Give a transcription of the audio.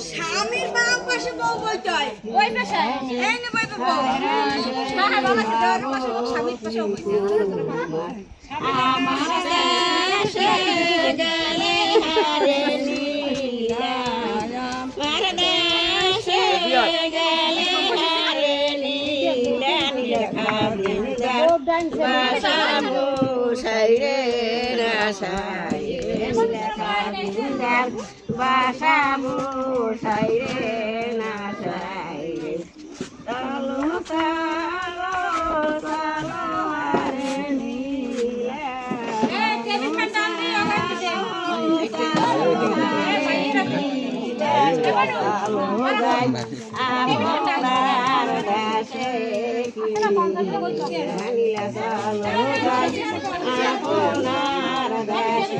স্বামীর বাম পাশে বউ বলতে হয় ওই পাশে এই নে বই বউ হ্যাঁ বাবা দেওয়ার পাশে স্বামীর পাশে আমার দেশে গেলে হারে নীলা আমার দেশে গেলে হারে নীলা নীলা বাসামু সাইরে রাসায়ে নীলা বাসামু সাইরে না সাইরে তালো তালো তালো আরে নীলা এই টেবিল ফ্যান ডাল দি ওখানে আমার দেশে কি নীলা তালো আপনার দেশে